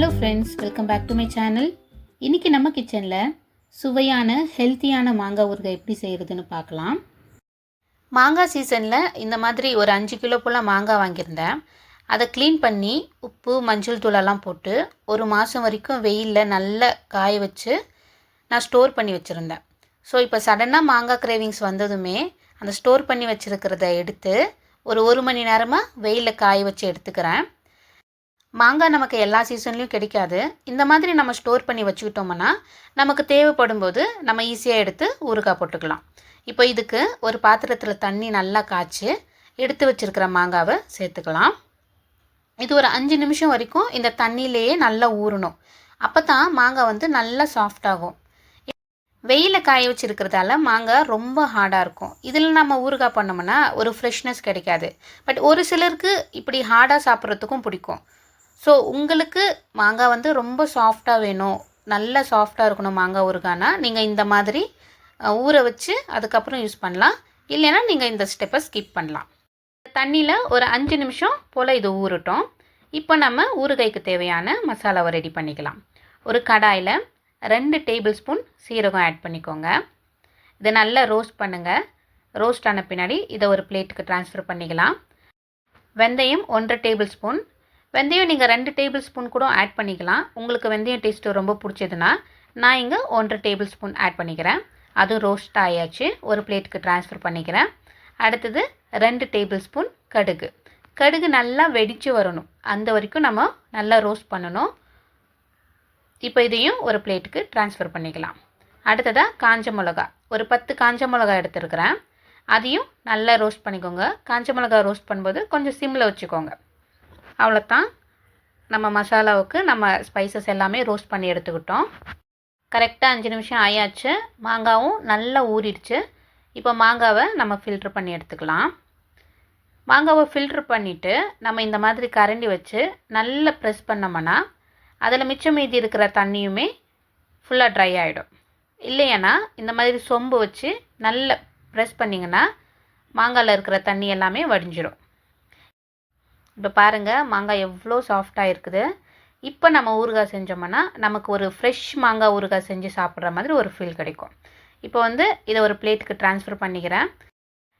Hello friends, welcome back to my channel. இன்றைக்கி நம்ம கிச்சனில் சுவையான ஹெல்த்தியான மாங்காய் ஊறுகாய் எப்படி செய்கிறதுன்னு பார்க்கலாம். மாங்காய் சீசனில் இந்த மாதிரி ஒரு 5 கிலோ போல் மாங்காய் வாங்கியிருந்தேன். அதை க்ளீன் பண்ணி உப்பு மஞ்சள் தூளெல்லாம் போட்டு ஒரு மாதம் வரைக்கும் வெயிலில் நல்லா காய வச்சு நான் ஸ்டோர் பண்ணி வச்சுருந்தேன். ஸோ இப்போ சடனாக மாங்காய் கிரேவிங்ஸ் வந்ததுமே அந்த ஸ்டோர் பண்ணி வச்சுருக்கிறத எடுத்து ஒரு மணி நேரமாக வெயிலில் காய வச்சு எடுத்துக்கிறேன். மாங்காய் நமக்கு எல்லா சீசன்லேயும் கிடைக்காது. இந்த மாதிரி நம்ம ஸ்டோர் பண்ணி வச்சுக்கிட்டோம்னா நமக்கு தேவைப்படும் போது நம்ம ஈஸியாக எடுத்து ஊறுகாய் போட்டுக்கலாம். இப்போ இதுக்கு ஒரு பாத்திரத்தில் தண்ணி நல்லா காய்ச்சி எடுத்து வச்சுருக்கிற மாங்காவை சேர்த்துக்கலாம். இது ஒரு 5 நிமிஷம் வரைக்கும் இந்த தண்ணியிலேயே நல்லா ஊறணும். அப்போ தான் மாங்காய் நல்லா சாஃப்டாகும். வெயிலில் காய வச்சுருக்கிறதால மாங்காய் ரொம்ப ஹார்டாக இருக்கும். இதில் நம்ம ஊறுகாய் பண்ணோம்னா ஒரு ஃப்ரெஷ்னஸ் கிடைக்காது. பட் ஒரு சிலருக்கு இப்படி ஹார்டாக சாப்பிட்றதுக்கும் பிடிக்கும். ஸோ உங்களுக்கு மாங்காய் ரொம்ப சாஃப்டாக வேணும், நல்லா சாஃப்டாக இருக்கணும் மாங்காய் ஊறுகாய்னா நீங்கள் இந்த மாதிரி ஊற வச்சு அதுக்கப்புறம் யூஸ் பண்ணலாம். இல்லைன்னா நீங்கள் இந்த ஸ்டெப்பை ஸ்கிப் பண்ணலாம். தண்ணியில் ஒரு 5 நிமிஷம் போல் இது ஊறட்டும். இப்போ நம்ம ஊறுகாய்க்கு தேவையான மசாலாவை ரெடி பண்ணிக்கலாம். ஒரு கடாயில் 2 டேபிள் ஸ்பூன் சீரகம் ஆட் பண்ணிக்கோங்க. இதை நல்லா ரோஸ்ட் பண்ணுங்கள். ரோஸ்ட் ஆன பின்னாடி இதை ஒரு பிளேட்டுக்கு ட்ரான்ஸ்ஃபர் பண்ணிக்கலாம். வெந்தயம் 1 டேபிள் ஸ்பூன். வெந்தயம் நீங்கள் 2 டேபிள் ஸ்பூன் கூட ஆட் பண்ணிக்கலாம். உங்களுக்கு வெந்தயம் டேஸ்ட்டு ரொம்ப பிடிச்சதுன்னா நான் இங்கே 1 டேபிள் ஸ்பூன் ஆட் பண்ணிக்கிறேன். அதுவும் ரோஸ்ட் ஆயாச்சு, ஒரு பிளேட்டுக்கு ட்ரான்ஸ்ஃபர் பண்ணிக்கிறேன். அடுத்தது 2 டேபிள் ஸ்பூன் கடுகு. கடுகு நல்லா வெடித்து வரணும், அந்த வரைக்கும் நம்ம நல்லா ரோஸ்ட் பண்ணணும். இப்போ இதையும் ஒரு பிளேட்டுக்கு ட்ரான்ஸ்ஃபர் பண்ணிக்கலாம். அடுத்ததாக காஞ்ச மிளகா, ஒரு 10 காஞ்ச மிளகா எடுத்துருக்கிறேன். அதையும் நல்லா ரோஸ்ட் பண்ணிக்கோங்க. காஞ்ச மிளகா ரோஸ்ட் பண்ணும்போது கொஞ்சம் சிம்மில் வச்சுக்கோங்க. அவ்வளோதான், நம்ம மசாலாவுக்கு நம்ம ஸ்பைசஸ் எல்லாமே ரோஸ்ட் பண்ணி எடுத்துக்கிட்டோம். கரெக்டாக 5 நிமிஷம் ஆயாச்சு. மாங்காவும் நல்லா ஊறிடுச்சு. இப்போ மாங்காவை நம்ம ஃபில்ட்ரு பண்ணி எடுத்துக்கலாம். மாங்காவை ஃபில்ட்ரு பண்ணிவிட்டு நம்ம இந்த மாதிரி கரண்டி வச்சு நல்லா ப்ரெஸ் பண்ணோம்னா அதில் மிச்சம் மீதி இருக்கிற தண்ணியுமே ஃபுல்லாக ட்ரை ஆகிடும். இல்லைன்னா இந்த மாதிரி சொம்பு வச்சு நல்லா ப்ரெஸ் பண்ணிங்கன்னா மாங்காயில் இருக்கிற தண்ணி எல்லாமே வடிஞ்சிடும். இப்போ பாருங்கள், மாங்காய் எவ்வளோ சாஃப்டாக இருக்குது. இப்போ நம்ம ஊறுகாய் செஞ்சோம்னா நமக்கு ஒரு ஃப்ரெஷ் மாங்காய் ஊறுகாய் செஞ்சு சாப்பிட்ற மாதிரி ஒரு ஃபீல் கிடைக்கும். இப்போ இதை ஒரு பிளேட்டுக்கு ட்ரான்ஸ்ஃபர் பண்ணிக்கிறேன்.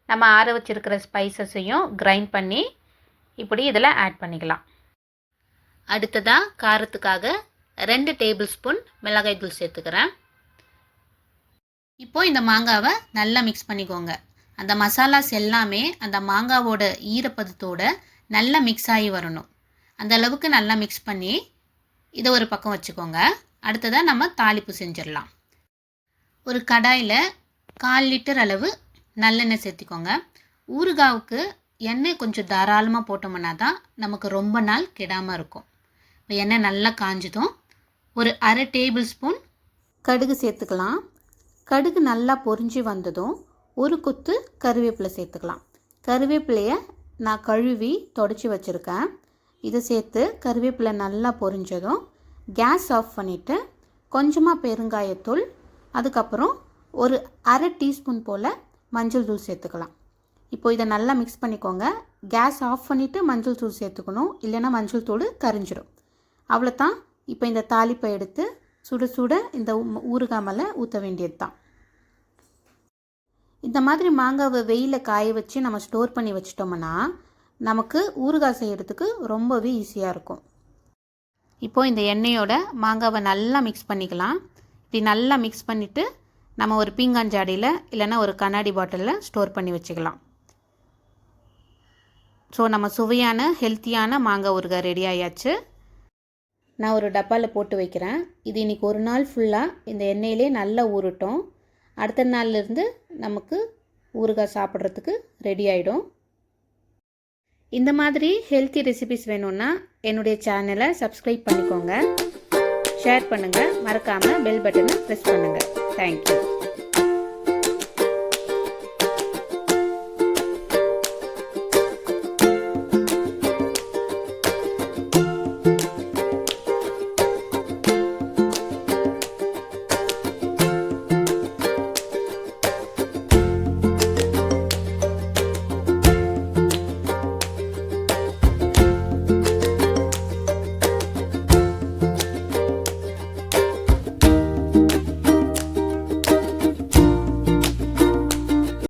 நம்ம ஆற வச்சுருக்கிற ஸ்பைசஸையும் கிரைண்ட் பண்ணி இப்படி இதில் ஆட் பண்ணிக்கலாம். அடுத்ததாக காரத்துக்காக 2 டேபிள் ஸ்பூன் மிளகாய் தூள் சேர்த்துக்கிறேன். இப்போது இந்த மாங்காவை நல்லா மிக்ஸ் பண்ணிக்கோங்க. அந்த மசாலாஸ் எல்லாமே அந்த மாங்காவோட ஈரப்பதத்தோட நல்லா மிக்ஸ் ஆகி வரணும். அந்த அளவுக்கு நல்லா மிக்ஸ் பண்ணி இதை ஒரு பக்கம் வச்சுக்கோங்க. அடுத்ததாக நம்ம தாளிப்பு செஞ்சிடலாம். ஒரு கடாயில் 1/4 லிட்டர் அளவு நல்லெண்ணெய் சேர்த்திக்கோங்க. ஊறுகாவுக்கு எண்ணெய் கொஞ்சம் தாராளமாக போட்டோம்னா தான் நமக்கு ரொம்ப நாள் கெடாமல் இருக்கும். இப்போ எண்ணெய் நல்லா காஞ்சதும் ஒரு 1/2 டேபிள் ஸ்பூன் கடுகு சேர்த்துக்கலாம். கடுகு நல்லா பொரிஞ்சு வந்ததும் ஒரு கொத்து கருவேப்பிலை சேர்த்துக்கலாம். கருவேப்பிலையை நான் கழுவி தொடச்சி வச்சுருக்கேன். இதை சேர்த்து கருவேப்பிலை நல்லா பொரிஞ்சதும் கேஸ் ஆஃப் பண்ணிவிட்டு கொஞ்சமாக பெருங்காயத்தூள், அதுக்கப்புறம் ஒரு 1/2 டீஸ்பூன் போல் மஞ்சள் தூள் சேர்த்துக்கலாம். இப்போ இதை நல்லா மிக்ஸ் பண்ணிக்கோங்க. கேஸ் ஆஃப் பண்ணிவிட்டு மஞ்சள் தூள் சேர்த்துக்கணும், இல்லைன்னா மஞ்சள் தூள் கரிஞ்சிடும். அவ்வளோதான். இப்போ இந்த தாளிப்பை எடுத்து சுட சுட இந்த ஊறுகாய் மேலே ஊற்ற வேண்டியது தான். இந்த மாதிரி மாங்காவை வெயிலில் காய வச்சு நம்ம ஸ்டோர் பண்ணி வச்சிட்டோம்னா நமக்கு ஊறுகாய் செய்கிறதுக்கு ரொம்பவே ஈஸியாக இருக்கும். இப்போது இந்த எண்ணெயோட மாங்காவை நல்லா மிக்ஸ் பண்ணிக்கலாம். இப்படி நல்லா மிக்ஸ் பண்ணிவிட்டு நம்ம ஒரு பீங்கான் ஜாடியில் இல்லைன்னா ஒரு கண்ணாடி பாட்டிலில் ஸ்டோர் பண்ணி வச்சுக்கலாம். ஸோ நம்ம சுவையான ஹெல்த்தியான மாங்காய் ஊறுகாய் ரெடி ஆயாச்சு. நான் ஒரு டப்பாவில் போட்டு வைக்கிறேன். இது இன்றைக்கி ஒரு நாள் ஃபுல்லாக இந்த எண்ணெயிலே நல்லா ஊறட்டும். அடுத்த நாள்லேருந்து நமக்கு ஊறுகாய் சாப்பிட்றதுக்கு ரெடி ஆகிடும். இந்த மாதிரி ஹெல்த்தி ரெசிபிஸ் வேணும்னா என்னுடைய சேனலை சப்ஸ்கிரைப் பண்ணிக்கோங்க, ஷேர் பண்ணுங்கள், மறக்காமல் பெல் பட்டனை ப்ரெஸ் பண்ணுங்கள். தேங்க்யூ.